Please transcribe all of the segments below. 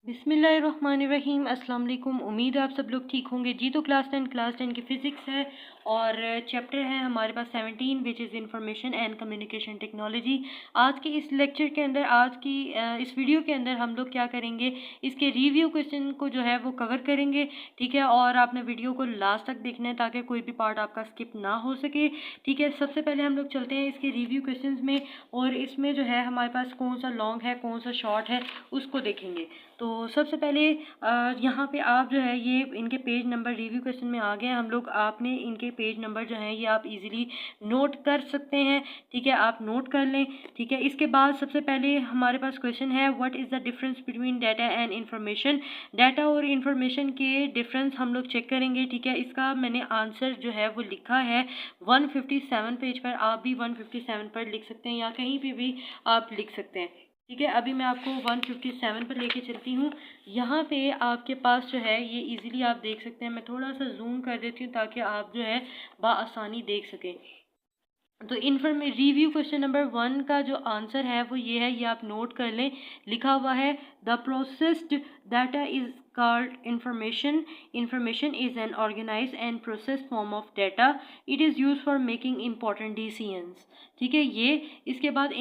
बिस्मिल्लाहिर्रहमानिर्रहीम। अस्सलाम वालेकुम। उम्मीद है आप सब लोग ठीक होंगे जी। तो क्लास 10 की फ़िज़िक्स है और चैप्टर है हमारे पास 17 which is information and communication technology. आज के इस लेक्चर के अंदर इस वीडियो के अंदर हम लोग क्या करेंगे, इसके रिव्यू क्वेश्चन को जो है वो कवर करेंगे, ठीक है। और आपने वीडियो को लास्ट तक देखना है ताकि कोई भी पार्ट आपका स्किप ना हो सके, ठीक है। सबसे पहले हम लोग चलते हैं इसके रिव्यू क्वेश्चन में, और इसमें जो है हमारे पास कौन सा लॉन्ग है कौन सा शॉर्ट है उसको देखेंगे। तो सबसे पहले यहाँ पे आप जो है ये इनके पेज नंबर रिव्यू क्वेश्चन में आ गए हम लोग। आपने इनके पेज नंबर जो है ये आप इजीली नोट कर सकते हैं, ठीक है। आप नोट कर लें, ठीक है। इसके बाद सबसे पहले हमारे पास क्वेश्चन है, what is the difference between data and information. Data और इंफॉर्मेशन के डिफरेंस हम लोग चेक करेंगे, ठीक है। इसका मैंने आंसर जो है वो लिखा है 157 पेज पर। आप भी 157 पर लिख सकते हैं या कहीं पे भी आप लिख सकते हैं, ठीक है। अभी मैं आपको 157 पर लेके चलती हूँ। यहाँ पे आपके पास जो है ये इजीली आप देख सकते हैं। मैं थोड़ा सा जूम कर देती हूँ ताकि आप जो है बआसानी देख सकें। तो रिव्यू क्वेश्चन नंबर 1 का जो आंसर है वो ये है, ये आप नोट कर लें। लिखा हुआ है, the processed data is called information is an organized and processed form of data. It is used for making important decisions, ठीक है। ये इसके बाद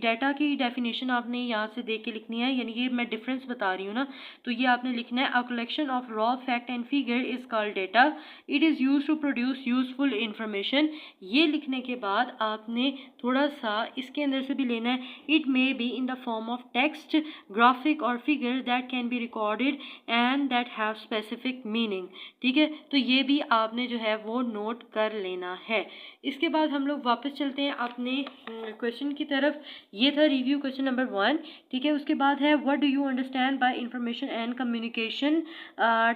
डाटा की डेफिनेशन आपने यहाँ से देख के लिखनी है, यानी ये मैं डिफरेंस बता रही हूँ ना, तो ये आपने लिखना है, a collection of raw fact and figure is called data. It is use to produce useful information. ये लिखने के बाद आपने थोड़ा सा इसके अंदर से भी लेना है, it may be in the form of text, graphic और figure that can be recorded and that have specific meaning, ठीक है। तो ये भी आपने जो है वो नोट कर लेना है। इसके बाद हम लोग वापस चलते हैं अपने क्वेश्चन की तरफ। ये था रिव्यू क्वेश्चन नंबर 1, ठीक है। उसके बाद है, what do you understand by information and communication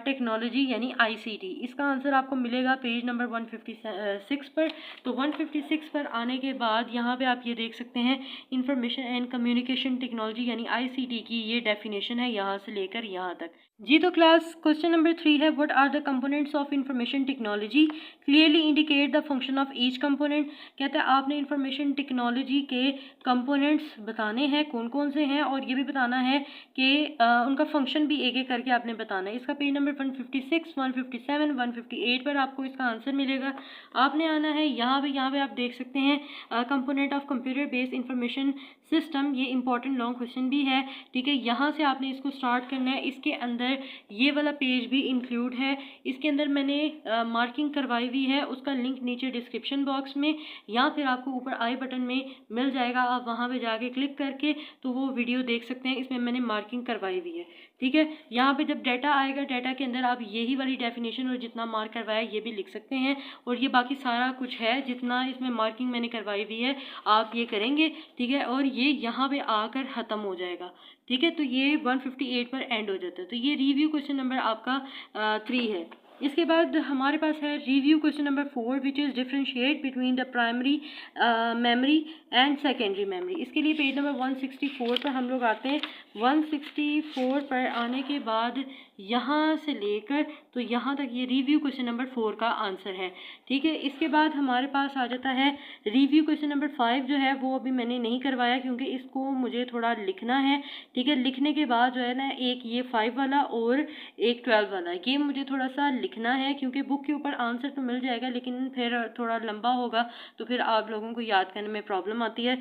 technology यानी ICT। इसका आंसर आपको मिलेगा पेज नंबर 156 पर। तो 156 पर आने के बाद यहाँ पे आप ये देख सकते हैं, इंफॉर्मेशन एंड कम्युनिकेशन टेक्नोलॉजी यानी ICT की ये डेफिनेशन है यहाँ से लेकर यहाँ तक जी। तो क्लास क्वेश्चन नंबर 3 है, what are the components of information technology, clearly indicate the function of each component. कहता है आपने इंफॉर्मेशन टेक्नोलॉजी के कंपोनेंट्स बताने हैं कौन कौन से हैं, और ये भी बताना है कि उनका फंक्शन भी एक एक करके आपने बताना है। इसका पेज नंबर 156, 157, 158 पर आपको इसका आंसर मिलेगा। आपने आना है यहाँ पे आप देख सकते हैं, component of computer based information system. ये इंपॉर्टेंट लॉन्ग क्वेश्चन भी है, ठीक है। यहाँ से आपने इसको स्टार्ट करना है। इसके अंदर ये वाला पेज भी इंक्लूड है। इसके अंदर मैंने मार्किंग करवाई हुई है, उसका लिंक नीचे डिस्क्रिप्शन बॉक्स में या फिर आपको ऊपर आई बटन में मिल जाएगा। आप वहाँ पे जाके क्लिक करके तो वो वीडियो देख सकते हैं, इसमें मैंने मार्किंग करवाई हुई है, ठीक है। यहाँ पे जब डाटा आएगा, डाटा के अंदर आप यही वाली डेफिनेशन और जितना मार्क करवाया ये भी लिख सकते हैं, और ये बाकी सारा कुछ है जितना इसमें मार्किंग मैंने करवाई हुई है आप ये करेंगे, ठीक है। और ये यहाँ पे आकर ख़त्म हो जाएगा, ठीक है। तो ये 158 पर एंड हो जाता है। तो ये रिव्यू क्वेश्चन नंबर आपका 3 है। इसके बाद हमारे पास है review question number 4 which is differentiate between the primary memory and secondary memory. इसके लिए पेज नंबर 164 पर हम लोग आते हैं। 164 पर आने के बाद यहाँ से लेकर तो यहाँ तक ये रिव्यू क्वेश्चन नंबर 4 का आंसर है, ठीक है। इसके बाद हमारे पास आ जाता है रिव्यू क्वेश्चन नंबर 5, जो है वो अभी मैंने नहीं करवाया क्योंकि इसको मुझे थोड़ा लिखना है, ठीक है। लिखने के बाद जो है ना, एक ये 5 वाला और एक 12 वाला, ये मुझे थोड़ा सा लिखना है क्योंकि बुक के ऊपर आंसर तो मिल जाएगा लेकिन फिर थोड़ा लंबा होगा तो फिर आप लोगों को याद करने में प्रॉब्लम आती है,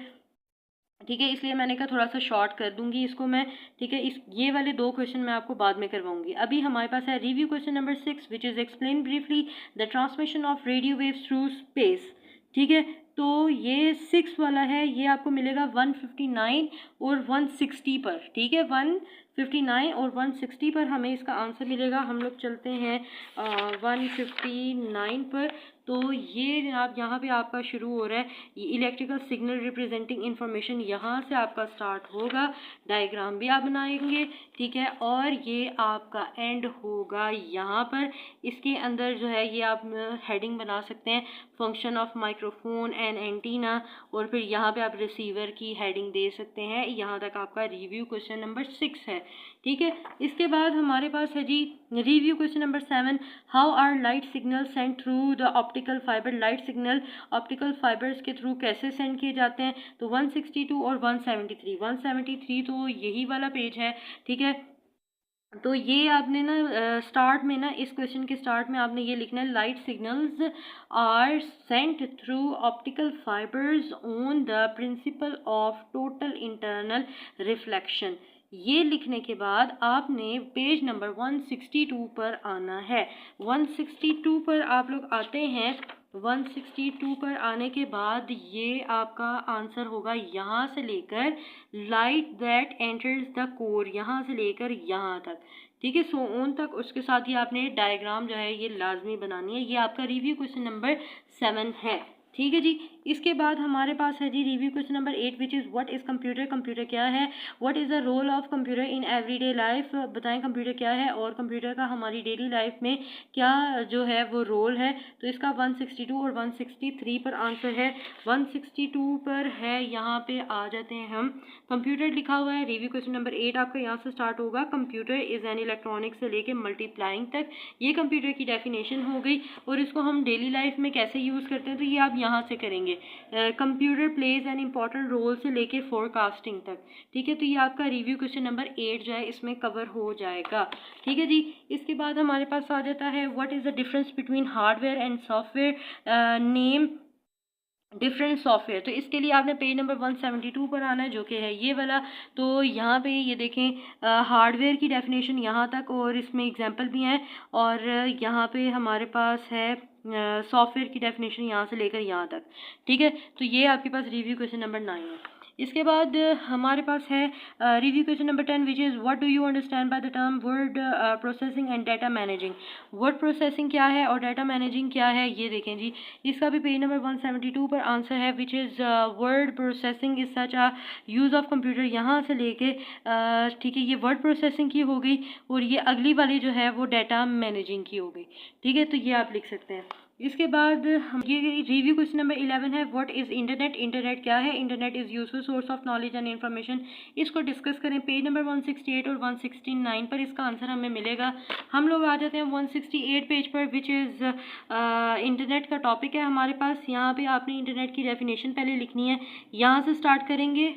ठीक है। इसलिए मैंने कहा थोड़ा सा शॉर्ट कर दूंगी इसको मैं, ठीक है। ये वाले 2 क्वेश्चन मैं आपको बाद में करवाऊंगी। अभी हमारे पास है review question number 6 which is explain briefly the transmission of radio waves through space, ठीक है। तो ये 6 वाला है, ये आपको मिलेगा 159 और 160 पर, ठीक है। 159 और 160 पर हमें इसका आंसर मिलेगा। हम लोग चलते हैं 159 पर। तो ये आप यहाँ पे आपका शुरू हो रहा है, ये इलेक्ट्रिकल सिग्नल रिप्रेजेंटिंग इंफॉर्मेशन यहाँ से आपका स्टार्ट होगा। डायग्राम भी आप बनाएंगे, ठीक है। और ये आपका एंड होगा यहाँ पर। इसके अंदर जो है ये आप हेडिंग बना सकते हैं, function of microphone and antenna, और फिर यहाँ पे आप रिसीवर की हेडिंग दे सकते हैं। यहाँ तक आपका रिव्यू क्वेश्चन नंबर 6 है, है, ठीक है। इसके बाद हमारे पास है जी review question number 7, how are light signal send through the optical fibre. Light signal optical fibres के थ्रू कैसे सेंड किए जाते हैं, तो 162 और 173 तो यही वाला पेज है, ठीक है। तो ये आपने ना स्टार्ट में ना इस क्वेश्चन के स्टार्ट में आपने ये लिखना है, light signals are sent through optical fibres on the principle of total internal reflection. ये लिखने के बाद आपने पेज नंबर 162 पर आना है। 162 पर आप लोग आते हैं। 162 पर आने के बाद ये आपका आंसर होगा यहाँ से लेकर light that enters the core, यहाँ से लेकर यहाँ तक, ठीक है, सो ऑन तक। उसके साथ ही आपने डायग्राम जो है ये लाजमी बनानी है। ये आपका रिव्यू क्वेश्चन नंबर 7 है, ठीक है जी। इसके बाद हमारे पास है जी review question number 8 which is what is computer. Computer क्या है, what is the role of computer in everyday life. बताएं कंप्यूटर क्या है और कंप्यूटर का हमारी डेली लाइफ में क्या जो है वो रोल है। तो इसका 162 और 163 पर आंसर है। 162 पर है, यहाँ पे आ जाते हैं हम। कंप्यूटर लिखा हुआ है, रिव्यू क्वेश्चन नंबर 8 आपका यहाँ से स्टार्ट होगा। कंप्यूटर इज़ एन इलेक्ट्रॉनिक से लेके मल्टीप्लाइंग तक, ये कंप्यूटर की डेफिनेशन हो गई। और इसको हम डेली लाइफ में कैसे यूज़ करते हैं, तो ये आप यहाँ से करेंगे। Computer plays an important role से लेके फोरकास्टिंग तक, ठीक है। तो ये आपका रिव्यू क्वेश्चन नंबर 8 जो है इसमें कवर हो जाएगा, ठीक है जी। इसके बाद हमारे पास आ जाता है what is the difference between hardware and software, name different software. तो इसके लिए आपने पेज नंबर 172 पर आना है, जो कि है ये वाला। तो यहाँ पे ये देखें हार्डवेयर की डेफिनेशन यहाँ तक और इसमें एग्जांपल भी हैं, और यहाँ पे हमारे पास है सॉफ्टवेयर की डेफिनेशन यहाँ से लेकर यहाँ तक, ठीक है। तो ये आपके पास रिव्यू क्वेश्चन नंबर 9 है। इसके बाद हमारे पास है review question number 10 which is what do you understand by the term word processing and data managing. Word processing क्या है और डाटा मैनेजिंग क्या है, ये देखें जी। इसका भी पेज नंबर 172 पर आंसर है which is word processing is such a use of computer, यहाँ से लेके ठीक है, ये वर्ड प्रोसेसिंग की हो गई और ये अगली वाली जो है वो डाटा मैनेजिंग की हो गई, ठीक है। तो ये आप लिख सकते हैं। इसके बाद हम ये रिव्यू क्वेश्चन नंबर 11 है व्हाट इज़ इंटरनेट। इंटरनेट क्या है, internet is useful source of knowledge and information. इसको डिस्कस करें पेज नंबर 168 और 169 पर, इसका आंसर हमें मिलेगा। हम लोग आ जाते हैं 168 पेज पर विच इज़ इंटरनेट का टॉपिक है हमारे पास। यहाँ पे आपने इंटरनेट की डेफिनेशन पहले लिखनी है, यहाँ से स्टार्ट करेंगे।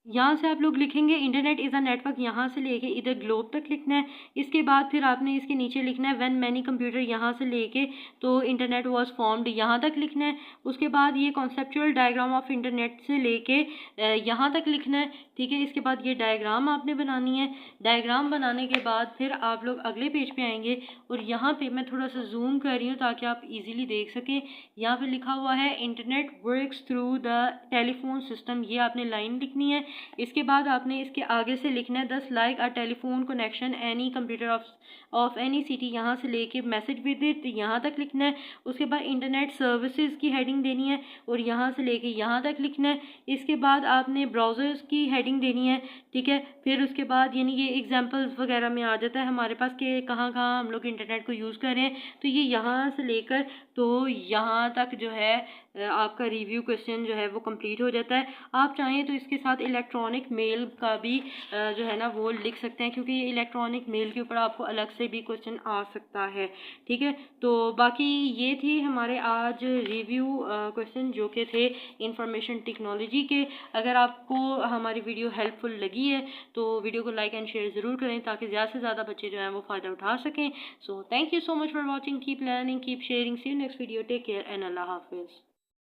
यहाँ से आप लोग लिखेंगे इंटरनेट इज़ अ नेटवर्क, यहाँ से लेके इधर ग्लोब तक लिखना है। इसके बाद फिर आपने इसके नीचे लिखना है व्हेन मैनी कंप्यूटर, यहाँ से लेके तो इंटरनेट वाज फॉर्म्ड, यहाँ तक लिखना है। उसके बाद ये कॉन्सेप्चुअल डायग्राम ऑफ इंटरनेट से लेके यहाँ तक लिखना है, ठीक है। इसके बाद ये डायग्राम आपने बनानी है। डायग्राम बनाने के बाद फिर आप लोग अगले पेज पे आएंगे और यहाँ पे मैं थोड़ा सा जूम कर रही हूँ ताकि आप इजीली देख सकें। यहाँ पे लिखा हुआ है internet works through the telephone system, ये आपने लाइन लिखनी है। इसके बाद आपने इसके आगे से लिखना है दस like a telephone connection any computer of any city, यहाँ से लेके मैसेज विद इट यहाँ तक लिखना है। उसके बाद इंटरनेट सर्विसेज की हेडिंग देनी है और यहाँ से लेके यहाँ तक लिखना है। इसके बाद आपने ब्राउज़र्स की हेडिंग देनी है, ठीक है। फिर उसके बाद यानी ये एग्जांपल्स वगैरह में आ जाता है हमारे पास कि कहाँ कहाँ हम लोग इंटरनेट को यूज़ कर रहे हैं। तो ये यहाँ से लेकर तो यहाँ तक जो है आपका रिव्यू क्वेश्चन जो है वो कंप्लीट हो जाता है। आप चाहें तो इसके साथ इलेक्ट्रॉनिक मेल का भी जो है ना वो लिख सकते हैं, क्योंकि इलेक्ट्रॉनिक मेल के ऊपर आपको अलग से भी क्वेश्चन आ सकता है, ठीक है। तो बाकी ये थी हमारे आज रिव्यू क्वेश्चन जो कि थे इंफॉर्मेशन टेक्नोलॉजी के। अगर आपको हमारी वीडियो हेल्पफुल लगी है तो वीडियो को लाइक एंड शेयर ज़रूर करें ताकि ज़्यादा से ज़्यादा बच्चे जो हैं वो फ़ायदा उठा सकें। So thank you so much for watching, keep learning, keep sharing, see you next video, take care and अल्लाह हाफिज़।